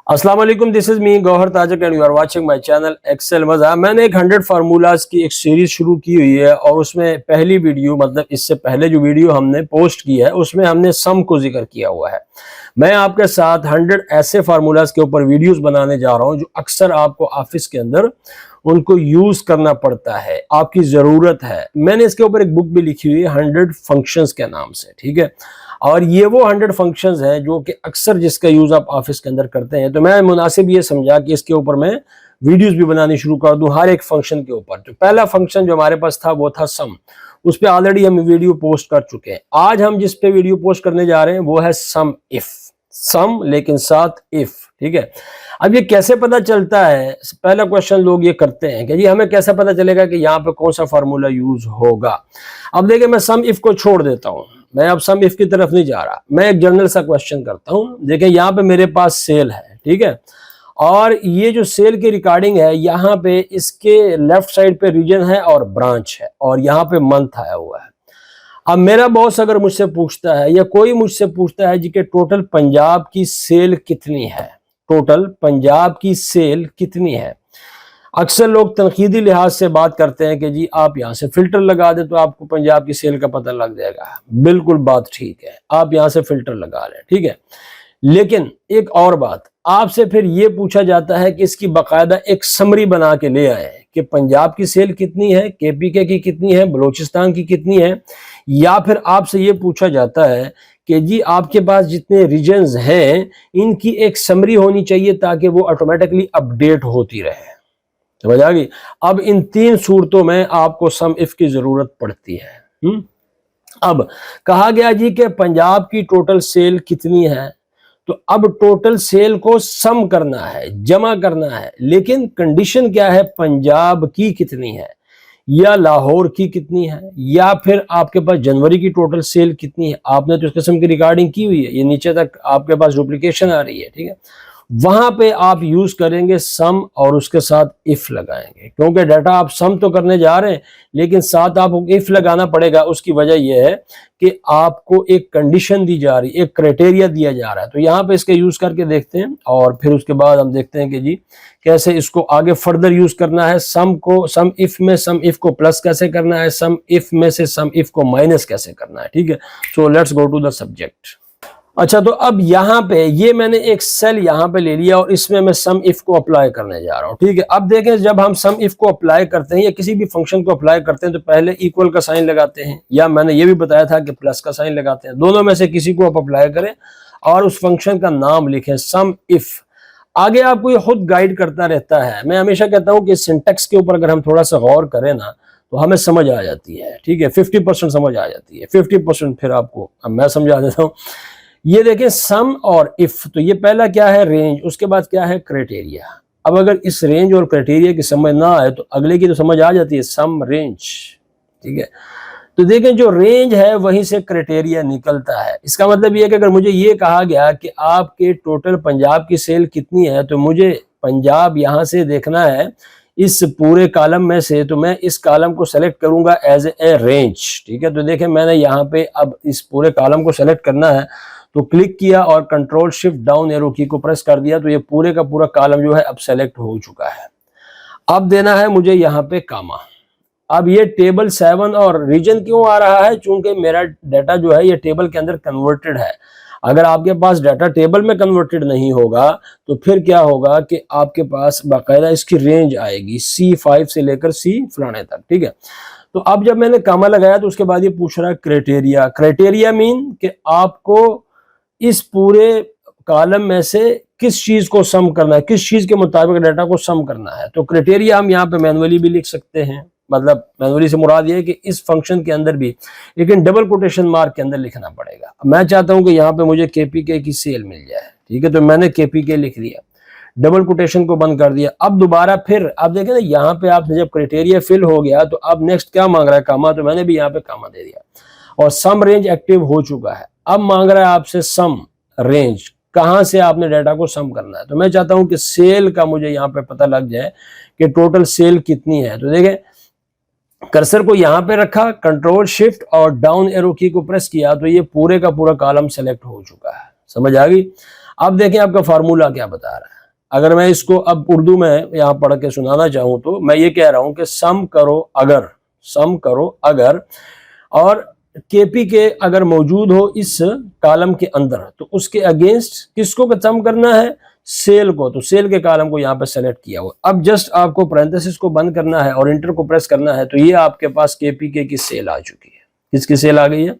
अस्सलाम वालेकुम, this is me Gohar Tajak and you are watching my channel Excel Maza. मैंने एक 100 फार्मूलाज की एक सीरीज शुरू की हुई है और उसमें पहली वीडियो मतलब इससे पहले जो वीडियो हमने पोस्ट की है उसमें हमने सम को जिक्र किया हुआ है। मैं आपके साथ 100 ऐसे फार्मूलाज के ऊपर वीडियोस बनाने जा रहा हूं जो अक्सर आपको ऑफिस के अंदर उनको यूज करना पड़ता है, आपकी जरूरत है। मैंने इसके ऊपर एक बुक भी लिखी हुई है 100 फंक्शंस के नाम से, ठीक है। और ये वो 100 फंक्शंस हैं जो कि अक्सर जिसका यूज आप ऑफिस के अंदर करते हैं, तो मैं मुनासिब ये समझा कि इसके ऊपर मैं वीडियोस भी बनानी शुरू कर दूं हर एक फंक्शन के ऊपर। तो पहला फंक्शन जो हमारे पास था वो था सम, उस पर ऑलरेडी हम वीडियो पोस्ट कर चुके हैं। आज हम जिस पे वीडियो पोस्ट करने जा रहे हैं वो है सम इफ, सम लेकिन साथ इफ, ठीक है। अब ये कैसे पता चलता है, पहला क्वेश्चन लोग ये करते हैं कि जी हमें कैसे पता चलेगा कि यहाँ पे कौन सा फार्मूला यूज होगा। अब देखिए मैं सम इफ को छोड़ देता हूँ, मैं अब सम इफ की तरफ नहीं जा रहा, मैं एक जनरल सा क्वेश्चन करता हूँ। देखिए यहाँ पे मेरे पास सेल है, ठीक है, और ये जो सेल की रिकॉर्डिंग है यहाँ पे इसके लेफ्ट साइड पे रीजन है और ब्रांच है और यहाँ पे मंथ आया हुआ है। अब मेरा बॉस अगर मुझसे पूछता है या कोई मुझसे पूछता है जी कि टोटल पंजाब की सेल कितनी है, टोटल पंजाब की सेल कितनी है, अक्सर लोग तनकीदी लिहाज से बात करते हैं कि जी आप यहाँ से फिल्टर लगा दें तो आपको पंजाब की सेल का पता लग जाएगा। बिल्कुल बात ठीक है, आप यहाँ से फिल्टर लगा लें, ठीक है। लेकिन एक और बात, आपसे फिर ये पूछा जाता है कि इसकी बाकायदा एक समरी बना के ले आए कि पंजाब की सेल कितनी है, केपीके की कितनी है, बलूचिस्तान की कितनी है, या फिर आपसे ये पूछा जाता है कि जी आपके पास जितने रीजन्स हैं इनकी एक समरी होनी चाहिए ताकि वो ऑटोमेटिकली अपडेट होती रहे। समझ आ गई। अब इन तीन सूरतों में आपको सम इफ की जरूरत पड़ती है। अब कहा गया जी कि पंजाब की टोटल सेल कितनी है, तो अब टोटल सेल को सम करना है, जमा करना है, लेकिन कंडीशन क्या है, पंजाब की कितनी है या लाहौर की कितनी है या फिर आपके पास जनवरी की टोटल सेल कितनी है। आपने तो इस किस्म की रिकॉर्डिंग की हुई है, ये नीचे तक आपके पास डुप्लीकेशन आ रही है, ठीक है। वहां पे आप यूज करेंगे सम और उसके साथ इफ लगाएंगे, क्योंकि डाटा आप सम तो करने जा रहे हैं लेकिन साथ आपको इफ लगाना पड़ेगा। उसकी वजह यह है कि आपको एक कंडीशन दी जा रही, एक क्राइटेरिया दिया जा रहा है। तो यहाँ पे इसका यूज करके देखते हैं और फिर उसके बाद हम देखते हैं कि जी कैसे इसको आगे फर्दर यूज करना है। सम को, सम इफ में सम इफ को प्लस कैसे करना है, सम इफ में से सम इफ को माइनस कैसे करना है, ठीक है। So let's go to the subject. अच्छा, तो अब यहाँ पे ये मैंने एक सेल यहाँ पे ले लिया और इसमें मैं सम इफ को अप्लाई करने जा रहा हूँ, ठीक है। अब देखें जब हम सम इफ को अप्लाई करते हैं या किसी भी फंक्शन को अप्लाई करते हैं तो पहले इक्वल का साइन लगाते हैं, या मैंने ये भी बताया था कि प्लस का साइन लगाते हैं। दोनों में से किसी को आप अप्लाई करें और उस फंक्शन का नाम लिखें सम इफ। आगे आपको ये खुद गाइड करता रहता है। मैं हमेशा कहता हूँ कि सिंटेक्स के ऊपर अगर हम थोड़ा सा गौर करें ना तो हमें समझ आ जाती है, ठीक है। 50% समझ आ जाती है, 50% फिर आपको अब मैं समझा देता हूँ। ये देखें सम और इफ, तो ये पहला क्या है, रेंज, उसके बाद क्या है, क्राइटेरिया। अब अगर इस रेंज और क्राइटेरिया की समझ ना आए तो अगले की तो समझ आ जाती है, सम रेंज, ठीक है। तो देखें जो रेंज है वहीं से क्राइटेरिया निकलता है। इसका मतलब ये है कि अगर मुझे ये कहा गया कि आपके टोटल पंजाब की सेल कितनी है तो मुझे पंजाब यहाँ से देखना है इस पूरे कॉलम में से, तो मैं इस कॉलम को सेलेक्ट करूंगा एज ए रेंज, ठीक है। तो देखें मैंने यहाँ पे अब इस पूरे कॉलम को सेलेक्ट करना है तो क्लिक किया और कंट्रोल शिफ्ट डाउन एरो की को प्रेस कर दिया तो ये पूरे का पूरा कॉलम जो है अब सेलेक्ट हो चुका है। अब देना है मुझे यहाँ पे कामा। अब ये टेबल 7 और रीजन क्यों आ रहा है, चूंकि मेरा डाटा जो है ये टेबल के अंदर कन्वर्टेड है। अगर आपके पास डाटा टेबल में कन्वर्टेड नहीं होगा तो फिर क्या होगा कि आपके पास बाकायदा इसकी रेंज आएगी C5 से लेकर C फलाने तक, ठीक है। तो अब जब मैंने कामा लगाया तो उसके बाद ये पूछ रहा है क्राइटेरिया। क्राइटेरिया मीन कि आपको इस पूरे कॉलम में से किस चीज को सम करना है, किस चीज के मुताबिक डाटा को सम करना है। तो क्राइटेरिया हम यहाँ पे मैनुअली भी लिख सकते हैं, मतलब मैनुअली से मुराद ये है कि इस फंक्शन के अंदर भी, लेकिन डबल कोटेशन मार्क के अंदर लिखना पड़ेगा। मैं चाहता हूं कि यहाँ पे मुझे केपीके की सेल मिल जाए, ठीक है, तो मैंने केपीके लिख दिया, डबल कोटेशन को बंद कर दिया। अब दोबारा फिर आप देखें ना यहाँ पे आपने जब क्राइटेरिया फिल हो गया तो अब नेक्स्ट क्या मांग रहा है, कामा, तो मैंने भी यहाँ पे कामा दे दिया और सम रेंज एक्टिव हो चुका है। अब मांग रहा है आपसे सम रेंज, कहां से आपने डाटा को सम करना है। तो मैं चाहता हूं कि सेल का मुझे यहां पे पता लग जाए कि टोटल सेल कितनी है। तो देखें कर्सर को यहां पे रखा, कंट्रोल शिफ्ट और डाउन एरो की को प्रेस किया तो ये पूरे का पूरा कॉलम सेलेक्ट हो चुका है। समझ आ गई। अब देखें आपका फार्मूला क्या बता रहा है। अगर मैं इसको अब उर्दू में यहाँ पढ़ के सुनाना चाहूँ तो मैं ये कह रहा हूँ कि सम करो अगर और केपी के अगर मौजूद हो इस कॉलम के अंदर तो उसके अगेंस्ट किसको सम करना है, सेल को। तो सेल के कॉलम को यहाँ पे सेलेक्ट किया हुआ। अब जस्ट आपको पैरेंथेसिस को बंद करना है और इंटर को प्रेस करना है तो ये आपके पास केपीके की सेल आ चुकी है। किसकी सेल आ गई है,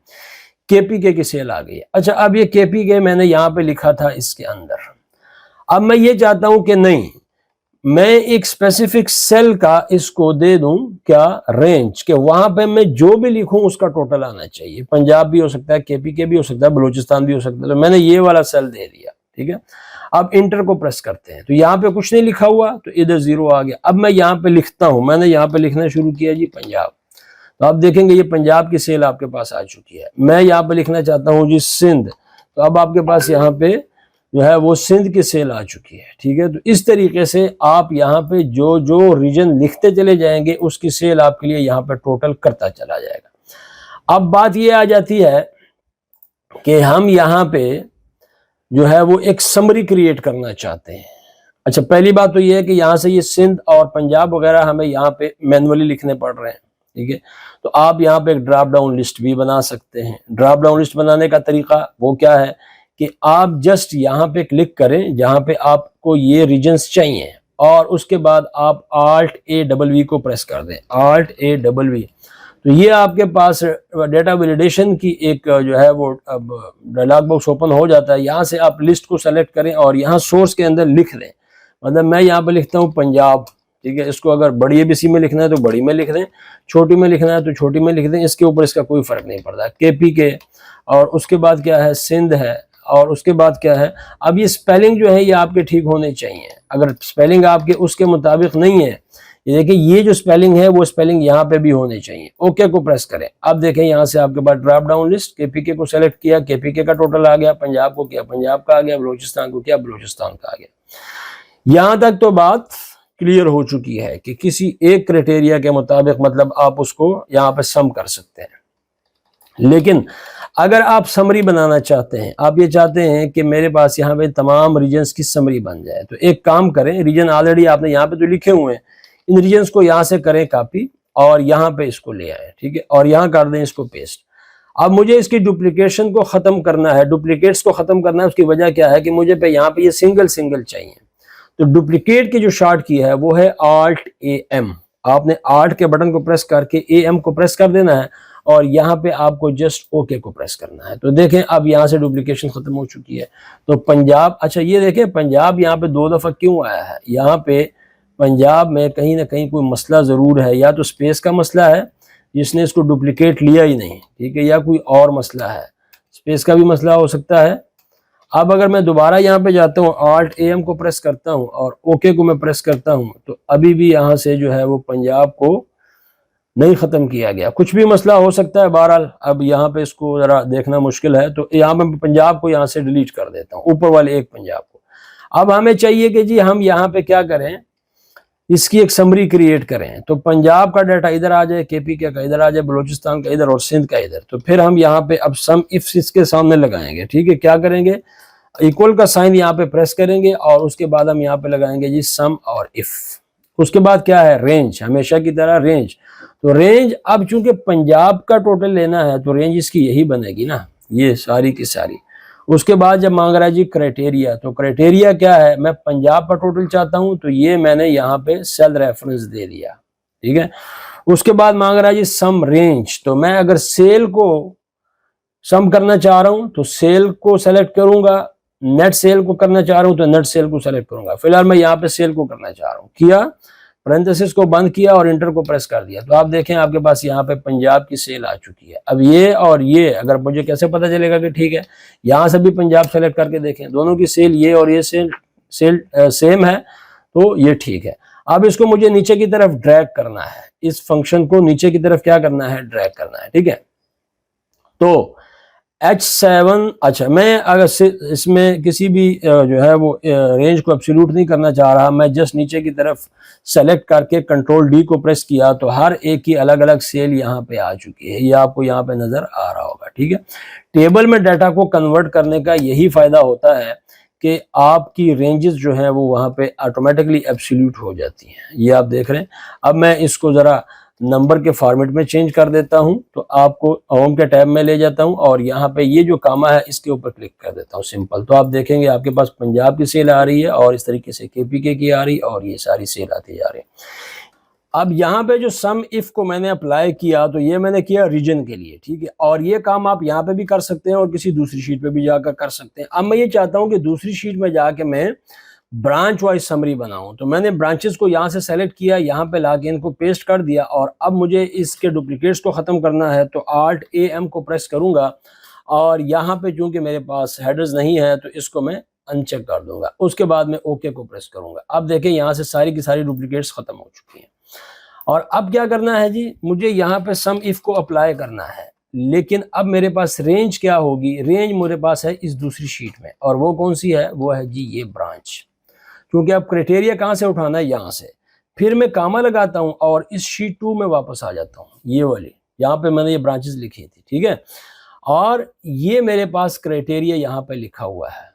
केपीके की सेल आ गई है। अच्छा, अब ये केपीके मैंने यहाँ पे लिखा था इसके अंदर। अब मैं ये चाहता हूं कि नहीं, मैं एक स्पेसिफिक सेल का इसको दे दूं क्या, रेंज, के वहां पे मैं जो भी लिखूं उसका टोटल आना चाहिए। पंजाब भी हो सकता है, केपीके भी हो सकता है, बलूचिस्तान भी हो सकता है। तो मैंने ये वाला सेल दे दिया, ठीक है। अब इंटर को प्रेस करते हैं तो यहाँ पे कुछ नहीं लिखा हुआ तो इधर 0 आ गया। अब मैं यहाँ पे लिखता हूं, मैंने यहाँ पे लिखना शुरू किया जी पंजाब, तो आप देखेंगे ये पंजाब की सेल आपके पास आ चुकी है। मैं यहाँ पे लिखना चाहता हूँ जी सिंध, तो अब आपके पास यहाँ पे जो है वो सिंध की सेल आ चुकी है, ठीक है। तो इस तरीके से आप यहाँ पे जो जो रीजन लिखते चले जाएंगे उसकी सेल आपके लिए यहाँ पे टोटल करता चला जाएगा। अब बात ये आ जाती है कि हम यहाँ पे जो है वो एक समरी क्रिएट करना चाहते हैं। अच्छा, पहली बात तो ये है कि यहाँ से ये सिंध और पंजाब वगैरह हमें यहाँ पे मैनुअली लिखने पड़ रहे हैं, ठीक है। तो आप यहाँ पे एक ड्रॉप डाउन लिस्ट भी बना सकते हैं। ड्रॉप डाउन लिस्ट बनाने का तरीका वो क्या है कि आप जस्ट यहाँ पे क्लिक करें जहाँ पे आपको ये रीजन्स चाहिए और उसके बाद आप Alt+A+V को प्रेस कर दें, Alt+A+V। तो ये आपके पास डेटा वैलिडेशन की एक जो है वो अब डायलॉग बॉक्स ओपन हो जाता है। यहाँ से आप लिस्ट को सेलेक्ट करें और यहाँ सोर्स के अंदर लिख दें। मतलब मैं यहाँ पे लिखता हूँ पंजाब, ठीक है। इसको अगर बड़ी ABC में लिखना है तो बड़ी में लिख दें, छोटी में लिखना है तो छोटी में लिख दें, इसके ऊपर इसका कोई फर्क नहीं पड़ता। केपीके और उसके बाद क्या है, सिंध है और उसके बाद क्या है। अब ये स्पेलिंग जो है ये आपके ठीक होने चाहिए। अगर स्पेलिंग आपके उसके मुताबिक नहीं है, ये देखिए ये जो स्पेलिंग है वो स्पेलिंग यहाँ पे भी होने चाहिए। ओके को प्रेस करें। अब देखें यहाँ से आपके पास ड्रॉप डाउन लिस्ट, केपीके को सेलेक्ट किया, केपीके का टोटल आ गया, पंजाब को किया, पंजाब का आ गया, बलूचिस्तान को किया, बलूचिस्तान का आ गया। यहाँ तक तो बात क्लियर हो चुकी है कि किसी एक क्राइटेरिया के मुताबिक मतलब आप उसको यहाँ पे सम कर सकते हैं। लेकिन अगर आप समरी बनाना चाहते हैं, आप ये चाहते हैं कि मेरे पास यहाँ पे तमाम रीजन्स की समरी बन जाए, तो एक काम करें, रीजन ऑलरेडी आपने यहाँ पे तो लिखे हुए हैं, इन रीजन्स को यहाँ से करें कॉपी और यहाँ पे इसको ले आए, ठीक है, और यहाँ कर दें इसको पेस्ट। अब मुझे इसकी डुप्लीकेशन को खत्म करना है, डुप्लीकेट्स को खत्म करना है। उसकी वजह क्या है कि मुझे पे यहाँ पे ये सिंगल चाहिए। तो डुप्लीकेट की जो शॉर्ट की है वो है Alt+AM। आपने Alt के बटन को प्रेस करके AM को प्रेस कर देना है और यहाँ पे आपको जस्ट ओके को प्रेस करना है। तो देखें अब यहाँ से डुप्लीकेशन खत्म हो चुकी है। तो पंजाब, अच्छा ये देखें पंजाब यहाँ पे 2 दफा क्यों आया है। यहाँ पे पंजाब में कहीं ना कहीं कोई मसला जरूर है, या तो स्पेस का मसला है जिसने इसको डुप्लीकेट लिया ही नहीं, ठीक है, या कोई और मसला है, स्पेस का भी मसला हो सकता है। अब अगर मैं दोबारा यहाँ पे जाता हूँ, Alt+AM को प्रेस करता हूँ और ओके को मैं प्रेस करता हूँ, तो अभी भी यहाँ से जो है वो पंजाब को नहीं खत्म किया गया। कुछ भी मसला हो सकता है, बहरहाल अब यहाँ पे इसको जरा देखना मुश्किल है। तो यहाँ पे पंजाब को यहाँ से डिलीट कर देता हूँ, ऊपर वाले एक पंजाब को। अब हमें चाहिए कि जी हम यहाँ पे क्या करें, इसकी एक समरी क्रिएट करें। तो पंजाब का डाटा इधर आ जाए, केपीके का इधर आ जाए, बलूचिस्तान का इधर और सिंध का इधर। तो फिर हम यहाँ पे अब सम इफ इसके सामने लगाएंगे, ठीक है। क्या करेंगे, इक्वल का साइन यहाँ पे प्रेस करेंगे और उसके बाद हम यहाँ पे लगाएंगे जी सम और इफ। उसके बाद क्या है, रेंज, हमेशा की तरह रेंज। तो रेंज अब चूंकि पंजाब का टोटल लेना है तो रेंज इसकी यही बनेगी ना, ये सारी की सारी। उसके बाद जब मांग रहा है जी क्राइटेरिया, तो क्राइटेरिया क्या है, मैं पंजाब का टोटल चाहता हूं तो ये मैंने यहाँ पे सेल रेफरेंस दे दिया, ठीक है। उसके बाद मांग रहा है जी सम रेंज, तो मैं अगर सेल को सम करना चाह रहा हूं तो सेल को सेलेक्ट करूंगा, नेट सेल को करना चाह रहा हूं तो नेट सेल को सेलेक्ट करूंगा। फिलहाल मैं यहाँ पे सेल को करना चाह रहा हूँ, किया, पैरेंथेसिस को बंद किया और इंटर को प्रेस कर दिया। तो आप देखें आपके पास यहाँ पे पंजाब की सेल आ चुकी है। अब ये और ये, अगर मुझे कैसे पता चलेगा कि ठीक है, यहाँ से भी पंजाब सेलेक्ट करके देखें, दोनों की सेल ये और ये सेल सेम है, तो ये ठीक है। अब इसको मुझे नीचे की तरफ ड्रैग करना है, इस फंक्शन को नीचे की तरफ क्या करना है, ड्रैग करना है, ठीक है। तो H7, अच्छा मैं अगर इसमें किसी भी जो है वो रेंज को एब्सोल्यूट नहीं करना चाह रहा, मैं जस्ट नीचे की तरफ सेलेक्ट करके Ctrl+D को प्रेस किया तो हर एक की अलग अलग सेल यहाँ पे आ चुकी है। ये आपको यहाँ पे नजर आ रहा होगा, ठीक है। टेबल में डाटा को कन्वर्ट करने का यही फायदा होता है कि आपकी रेंजेस जो हैं वो वहाँ पे ऑटोमेटिकली एब्सोल्यूट हो जाती हैं। ये आप देख रहे हैं। अब मैं इसको ज़रा नंबर के फॉर्मेट में चेंज कर देता हूं, तो आपको होम के टैब में ले जाता हूं और यहाँ पे ये जो कामा है इसके ऊपर क्लिक कर देता हूं, सिंपल। तो आप देखेंगे आपके पास पंजाब की सेल आ रही है और इस तरीके से केपीके की आ रही है और ये सारी सेल आती जा रही है। अब यहाँ पे जो सम इफ को मैंने अप्लाई किया तो ये मैंने किया रीजन के लिए, ठीक है, और ये काम आप यहाँ पे भी कर सकते हैं और किसी दूसरी शीट पे भी जाकर कर सकते हैं। अब मैं ये चाहता हूँ कि दूसरी शीट में जाके मैं ब्रांच वाइज समरी बनाऊं, तो मैंने ब्रांचेस को यहाँ से सेलेक्ट किया, यहाँ पे लाके इनको पेस्ट कर दिया और अब मुझे इसके डुप्लीकेट्स को ख़त्म करना है तो Alt AM को प्रेस करूँगा और यहाँ पे चूँकि मेरे पास हेडर्स नहीं है तो इसको मैं अनचेक कर दूंगा। उसके बाद मैं ओके को प्रेस करूँगा। अब देखें यहाँ से सारी की सारी डुप्लीकेट्स ख़त्म हो चुकी हैं। और अब क्या करना है जी, मुझे यहाँ पे सम इफ को अप्लाई करना है, लेकिन अब मेरे पास रेंज क्या होगी, रेंज मेरे पास है इस दूसरी शीट में और वो कौन सी है, वो है जी ये ब्रांच। क्योंकि अब क्राइटेरिया कहाँ से उठाना है, यहाँ से। फिर मैं कामा लगाता हूँ और इस शीट 2 में वापस आ जाता हूँ, ये वाली, यहाँ पे मैंने ये ब्रांचेस लिखी थी, ठीक है, और ये मेरे पास क्राइटेरिया यहाँ पे लिखा हुआ है।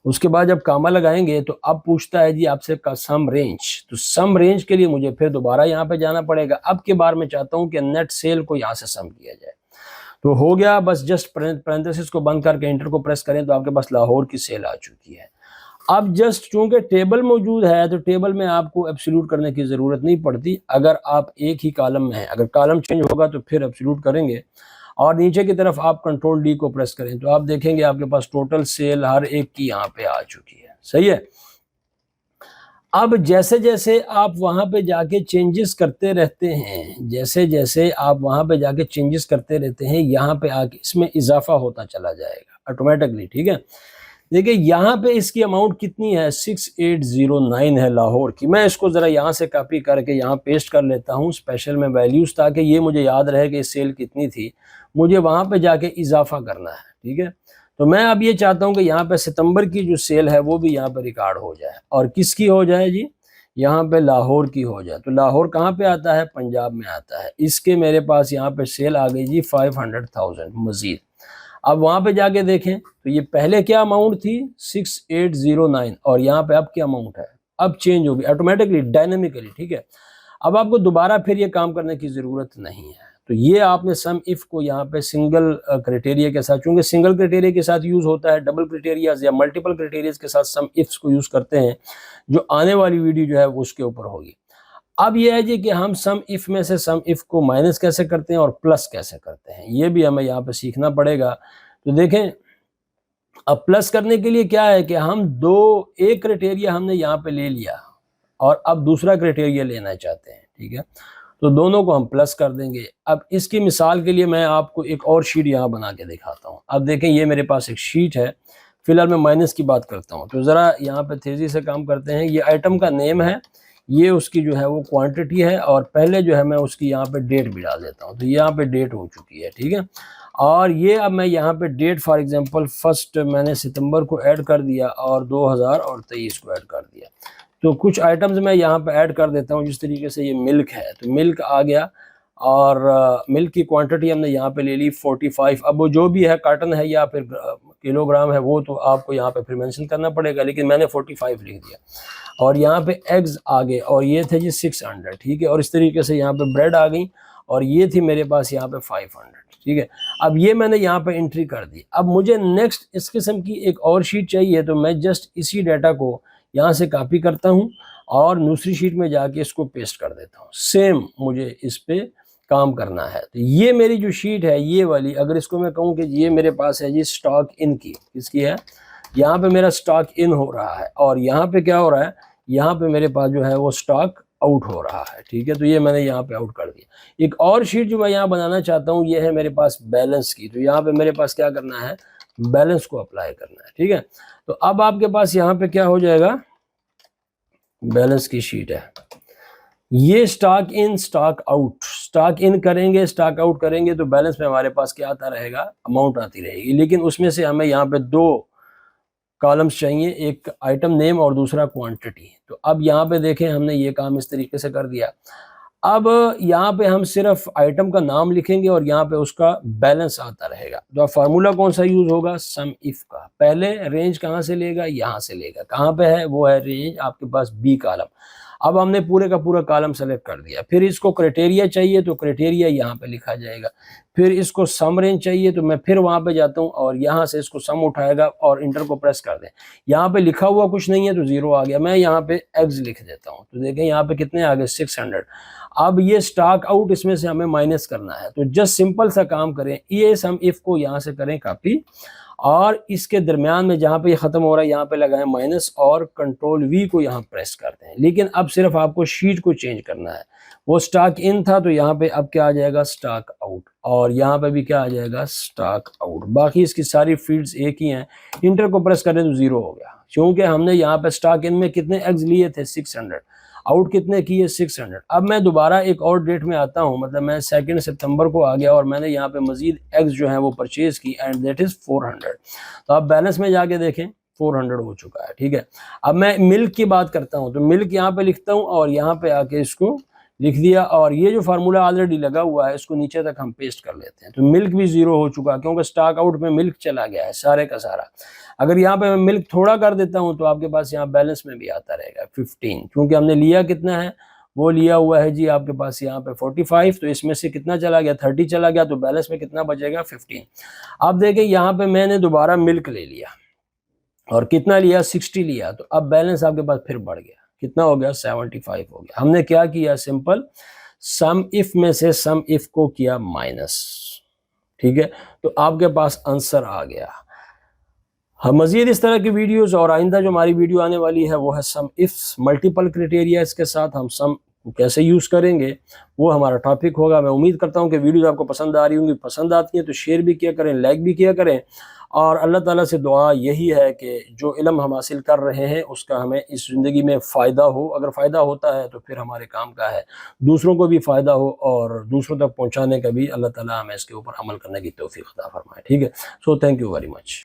उसके बाद जब कामा लगाएंगे तो अब पूछता है जी आपसे का सम रेंज, तो सम रेंज के लिए मुझे फिर दोबारा यहाँ पे जाना पड़ेगा। अब के बार मैं चाहता हूँ कि नेट सेल को यहाँ से सम किया जाए, तो हो गया, बस जस्ट पैरेंथेसिस को बंद करके एंटर को प्रेस करें तो आपके पास लाहौर की सेल आ चुकी है। अब जस्ट चूंकि टेबल मौजूद है तो टेबल में आपको एब्सोल्यूट करने की ज़रूरत नहीं पड़ती। अगर आप एक ही कॉलम में हैं, अगर कॉलम चेंज होगा तो फिर एब्सोल्यूट करेंगे और नीचे की तरफ आप कंट्रोल डी को प्रेस करें तो आप देखेंगे आपके पास टोटल सेल हर एक की यहाँ पे आ चुकी है। सही है। अब जैसे जैसे आप वहाँ पे जाके चेंजेस करते रहते हैं, जैसे जैसे आप वहाँ पे जाके चेंजेस करते रहते हैं, यहाँ पे आके इसमें इजाफा होता चला जाएगा ऑटोमेटिकली, ठीक है। देखिए यहाँ पे इसकी अमाउंट कितनी है, 6809 है लाहौर की। मैं इसको ज़रा यहाँ से कॉपी करके यहाँ पेस्ट कर लेता हूँ स्पेशल में वैल्यूज़, ताकि ये मुझे याद रहे कि सेल कितनी थी, मुझे वहाँ पे जाके इजाफा करना है, ठीक है। तो मैं अब ये चाहता हूँ कि यहाँ पे सितंबर की जो सेल है वो भी यहाँ पे रिकॉर्ड हो जाए, और किसकी हो जाए जी, यहाँ पे लाहौर की हो जाए। तो लाहौर कहाँ पे आता है, पंजाब में आता है। इसके मेरे पास यहाँ पे सेल आ गई जी 500,000 मजीद। अब वहाँ पे जाके देखें तो ये पहले क्या अमाउंट थी 6809 और यहाँ पे अब क्या अमाउंट है, अब चेंज होगी ऑटोमेटिकली डायनेमिकली, ठीक है। अब आपको दोबारा फिर ये काम करने की ज़रूरत नहीं है। तो ये आपने सम इफ को यहाँ पे सिंगल क्राइटेरिया के साथ, चूँकि सिंगल क्राइटेरिया के साथ यूज़ होता है, डबल क्राइटेरियाज या मल्टीपल क्राइटेरियाज के साथ सम इफ्स को यूज़ करते हैं, जो आने वाली वीडियो जो है वो उसके ऊपर होगी। अब यह है जी कि हम सम इफ में से सम इफ को माइनस कैसे करते हैं और प्लस कैसे करते हैं, ये भी हमें यहाँ पे सीखना पड़ेगा। तो देखें, अब प्लस करने के लिए क्या है कि हम एक क्राइटेरिया हमने यहाँ पे ले लिया और अब दूसरा क्राइटेरिया लेना चाहते हैं, ठीक है, तो दोनों को हम प्लस कर देंगे। अब इसकी मिसाल के लिए मैं आपको एक और शीट यहाँ बना के दिखाता हूँ। अब देखें, ये मेरे पास एक शीट है, फिलहाल मैं माइनस की बात करता हूँ, तो ज़रा यहाँ पे तेज़ी से काम करते हैं। ये आइटम का नेम है, ये उसकी जो है वो क्वांटिटी है, और पहले जो है मैं उसकी यहाँ पे डेट भी डाल देता हूँ। तो यहाँ पे डेट हो चुकी है, ठीक है, और ये अब मैं यहाँ पे डेट फॉर एग्जांपल फर्स्ट मैंने सितंबर को ऐड कर दिया और 2023 को ऐड कर दिया। तो कुछ आइटम्स मैं यहाँ पे ऐड कर देता हूँ, जिस तरीके से ये मिल्क है, तो मिल्क आ गया और मिल्क की क्वांटिटी हमने यहाँ पे ले ली 45। अब वो जो भी है कार्टन है या फिर किलोग्राम है वो तो आपको यहाँ पे फिर मेंशन करना पड़ेगा, लेकिन मैंने 45 लिख दिया। और यहाँ पे एग्स आ गए और ये थे जी 600, ठीक है, और इस तरीके से यहाँ पे ब्रेड आ गई और ये थी मेरे पास यहाँ पे 500, ठीक है। अब ये मैंने यहाँ पे एंट्री कर दी। अब मुझे नेक्स्ट इस किस्म की एक और शीट चाहिए, तो मैं जस्ट इसी डाटा को यहाँ से कॉपी करता हूँ और दूसरी शीट में जाके इसको पेस्ट कर देता हूँ। सेम मुझे इस पे काम करना है। तो ये मेरी जो शीट है ये वाली, अगर इसको मैं कहूँ कि ये मेरे पास है जी स्टॉक इन की, किसकी है, यहाँ पे मेरा स्टॉक इन हो रहा है और यहाँ पे क्या हो रहा है, यहाँ पे मेरे पास जो है वो स्टॉक आउट हो रहा है, ठीक है। तो ये मैंने यहाँ पे आउट कर दिया। एक और शीट जो मैं यहाँ बनाना चाहता हूँ ये है मेरे पास बैलेंस की, तो यहाँ पे मेरे पास क्या करना है, बैलेंस को अप्लाई करना है, ठीक है। तो अब आपके पास यहाँ पे क्या हो जाएगा, बैलेंस की शीट है, ये stock in stock out, stock in करेंगे स्टॉक आउट करेंगे तो बैलेंस में हमारे पास क्या आता रहेगा, अमाउंट आती रहेगी। लेकिन उसमें से हमें यहाँ पे दो कॉलम्स चाहिए, एक आइटम नेम और दूसरा क्वांटिटी। तो अब यहाँ पे देखें हमने ये काम इस तरीके से कर दिया। अब यहाँ पे हम सिर्फ आइटम का नाम लिखेंगे और यहाँ पे उसका बैलेंस आता रहेगा। तो फार्मूला कौन सा यूज होगा, सम इफ का। पहले रेंज कहाँ से लेगा, यहाँ से लेगा। कहाँ पे है, वो है रेंज आपके पास बी कॉलम। अब हमने पूरे का पूरा कॉलम सेलेक्ट कर दिया। फिर इसको क्राइटेरिया चाहिए तो क्राइटेरिया यहाँ पे लिखा जाएगा। फिर इसको सम रेंज चाहिए तो मैं फिर वहां पे जाता हूँ और यहाँ से इसको सम उठाएगा और इंटर को प्रेस कर दें। यहाँ पे लिखा हुआ कुछ नहीं है तो 0 आ गया। मैं यहाँ पे एग्स लिख देता हूँ तो देखें यहाँ पे कितने आ गए, 600। अब ये स्टॉक आउट इसमें से हमें माइनस करना है। तो जस्ट सिंपल सा काम करें, ये सम इफ को यहाँ से करें कॉपी और इसके दरमियान में जहाँ पे ये खत्म हो रहा है यहाँ पे लगाएं माइनस और कंट्रोल वी को यहाँ प्रेस करते हैं। लेकिन अब सिर्फ आपको शीट को चेंज करना है। वो स्टॉक इन था तो यहाँ पे अब क्या आ जाएगा, स्टॉक आउट। और यहाँ पे भी क्या आ जाएगा, स्टॉक आउट। बाकी इसकी सारी फील्ड्स एक ही हैं। इंटर को प्रेस करें तो 0 हो गया, क्योंकि हमने यहाँ पे स्टॉक इन में कितने एग्स लिए थे, 600। आउट कितने किए, 600। अब मैं दोबारा एक और डेट में आता हूँ, मतलब मैं 2 सितंबर को आ गया और मैंने यहाँ पे मजीद एग्स जो है वो परचेज की एंड दैट इज 400। तो आप बैलेंस में जाके देखें 400 हो चुका है। ठीक है, अब मैं मिल्क की बात करता हूँ तो मिल्क यहाँ पे लिखता हूँ और यहाँ पे आके इसको लिख दिया और ये जो फार्मूला ऑलरेडी लगा हुआ है इसको नीचे तक हम पेस्ट कर लेते हैं। तो मिल्क भी 0 हो चुका क्योंकि स्टॉक आउट में मिल्क चला गया है सारे का सारा। अगर यहाँ पे मैं मिल्क थोड़ा कर देता हूँ तो आपके पास यहाँ बैलेंस में भी आता रहेगा 15, क्योंकि हमने लिया कितना है, वो लिया हुआ है जी आपके पास यहाँ पे 45। तो इसमें से कितना चला गया, 30 चला गया। तो बैलेंस में कितना बचेगा, 15। अब देखें यहाँ पे मैंने दोबारा मिल्क ले लिया और कितना लिया, 60 लिया। तो अब बैलेंस आपके पास फिर बढ़ गया, कितना हो गया, 75 हो गया। हमने क्या किया, सिंपल सम इफ में से सम इफ को किया माइनस। ठीक है, तो आपके पास आंसर आ गया। हम मजीद इस तरह की वीडियोस और आइंदा जो हमारी वीडियो आने वाली है वो है सम इफ्स मल्टीपल क्राइटेरिया के साथ हम सम कैसे यूज़ करेंगे, वो हमारा टॉपिक होगा। मैं उम्मीद करता हूँ कि वीडियोस आपको पसंद आ रही होंगी। पसंद आती है तो शेयर भी किया करें, लाइक भी किया करें। और अल्लाह ताला से दुआ यही है कि जो इल्म हम हासिल कर रहे हैं उसका हमें इस ज़िंदगी में फ़ायदा हो। अगर फ़ायदा होता है तो फिर हमारे काम का है, दूसरों को भी फ़ायदा हो और दूसरों तक पहुँचाने का भी अल्लाह ताला हमें इसके ऊपर अमल करने की तौफीक अता फरमाए। ठीक है, so thank you very much.